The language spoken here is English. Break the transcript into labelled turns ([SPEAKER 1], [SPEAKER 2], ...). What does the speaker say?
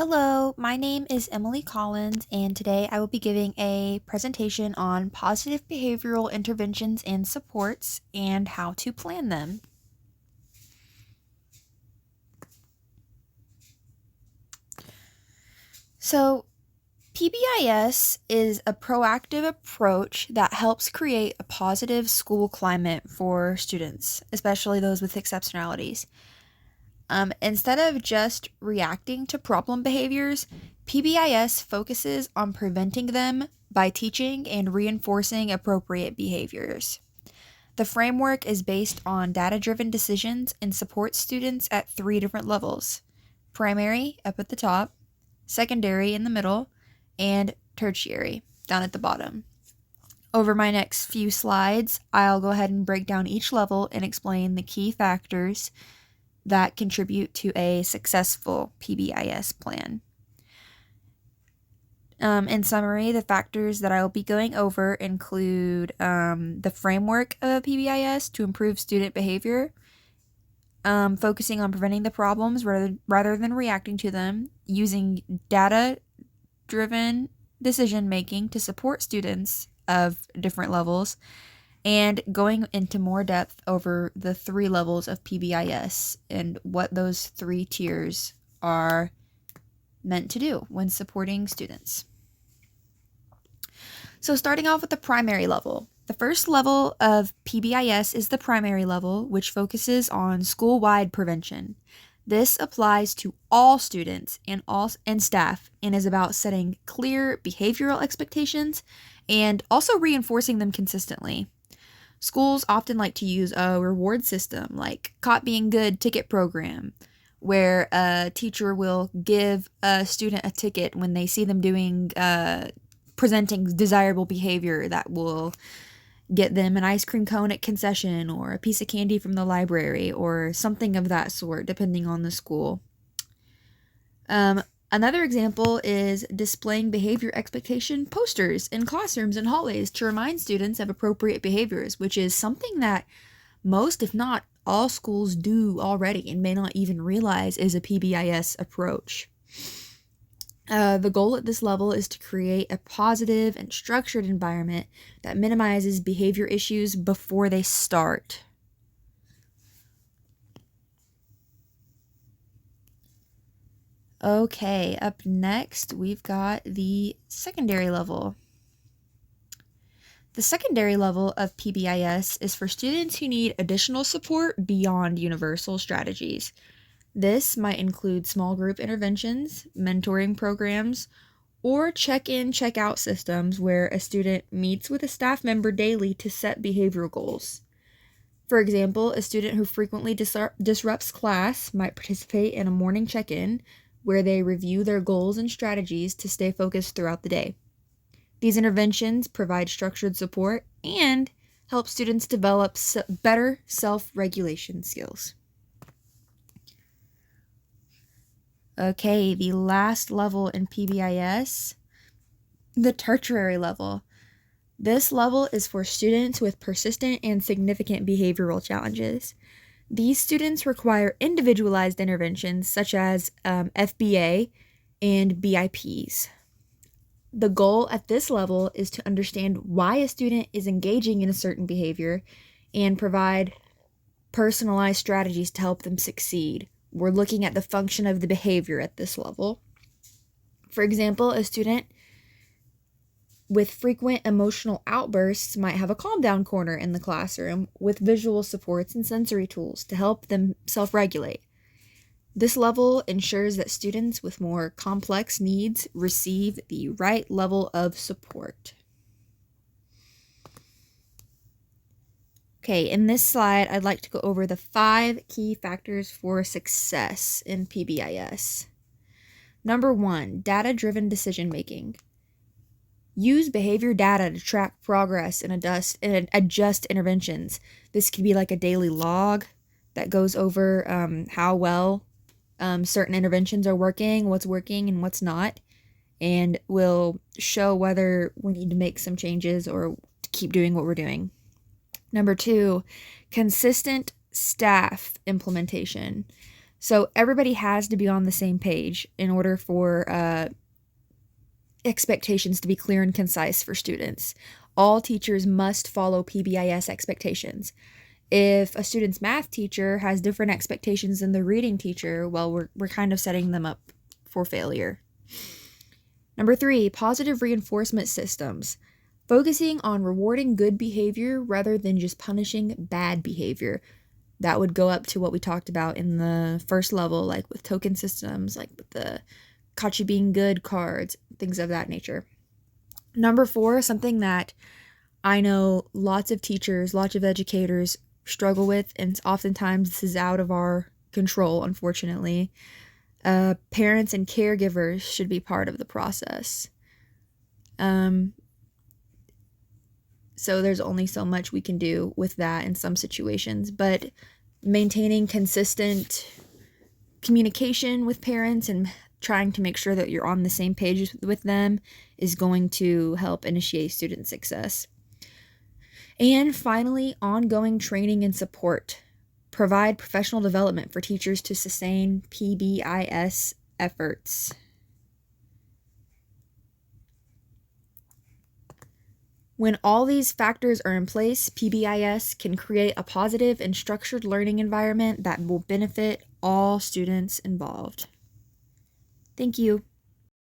[SPEAKER 1] Hello, my name is Emily Collins, and today I will be giving a presentation on positive behavioral interventions and supports and how to plan them. So, PBIS is a proactive approach that helps create a positive school climate for students, especially those with exceptionalities. Instead of just reacting to problem behaviors, PBIS focuses on preventing them by teaching and reinforcing appropriate behaviors. The framework is based on data driven decisions and supports students at three different levels: primary, up at the top, secondary, in the middle, and tertiary, down at the bottom. Over my next few slides, I'll go ahead and break down each level and explain the key factors that contribute to a successful PBIS plan. In summary, the factors that I will be going over include the framework of PBIS to improve student behavior, focusing on preventing the problems rather than reacting to them, using data-driven decision-making to support students of different levels, and going into more depth over the three levels of PBIS and what those three tiers are meant to do when supporting students. So starting off with the primary level. The first level of PBIS is the primary level, which focuses on school-wide prevention. This applies to all students and staff and is about setting clear behavioral expectations and also reinforcing them consistently. Schools often like to use a reward system like Caught Being Good ticket program, where a teacher will give a student a ticket when they see them presenting desirable behavior that will get them an ice cream cone at concession or a piece of candy from the library or something of that sort, depending on the school. Another example is displaying behavior expectation posters in classrooms and hallways to remind students of appropriate behaviors, which is something that most, if not all, schools do already and may not even realize is a PBIS approach. The goal at this level is to create a positive and structured environment that minimizes behavior issues before they start. Okay, up next, we've got the secondary level. The secondary level of PBIS is for students who need additional support beyond universal strategies. This might include small group interventions, mentoring programs, or check-in, check-out systems where a student meets with a staff member daily to set behavioral goals. For example, a student who frequently disrupts class might participate in a morning check-in where they review their goals and strategies to stay focused throughout the day. These interventions provide structured support and help students develop better self-regulation skills. Okay, the last level in PBIS, the tertiary level. This level is for students with persistent and significant behavioral challenges. These students require individualized interventions such as FBA and BIPs. The goal at this level is to understand why a student is engaging in a certain behavior and provide personalized strategies to help them succeed. We're looking at the function of the behavior at this level. For example, a student with frequent emotional outbursts might have a calm down corner in the classroom with visual supports and sensory tools to help them self-regulate. This level ensures that students with more complex needs receive the right level of support. Okay, in this slide, I'd like to go over the 5 key factors for success in PBIS. Number 1, data-driven decision-making. Use behavior data to track progress and adjust interventions. This could be like a daily log that goes over how well certain interventions are working, what's working and what's not, and will show whether we need to make some changes or keep doing what we're doing. Number 2, consistent staff implementation. So everybody has to be on the same page in order for expectations to be clear and concise for students. All teachers must follow PBIS expectations. If a student's math teacher has different expectations than the reading teacher, well, we're kind of setting them up for failure. Number 3, positive reinforcement systems. Focusing on rewarding good behavior rather than just punishing bad behavior. That would go up to what we talked about in the first level, like with token systems, like with the caught you being good cards, things of that nature. Number 4, something that I know lots of teachers, lots of educators struggle with, and oftentimes this is out of our control, unfortunately. Parents and caregivers should be part of the process. So there's only so much we can do with that in some situations, but maintaining consistent communication with parents and trying to make sure that you're on the same page with them is going to help initiate student success. And finally, ongoing training and support. Provide professional development for teachers to sustain PBIS efforts. When all these factors are in place, PBIS can create a positive and structured learning environment that will benefit all students involved. Thank you.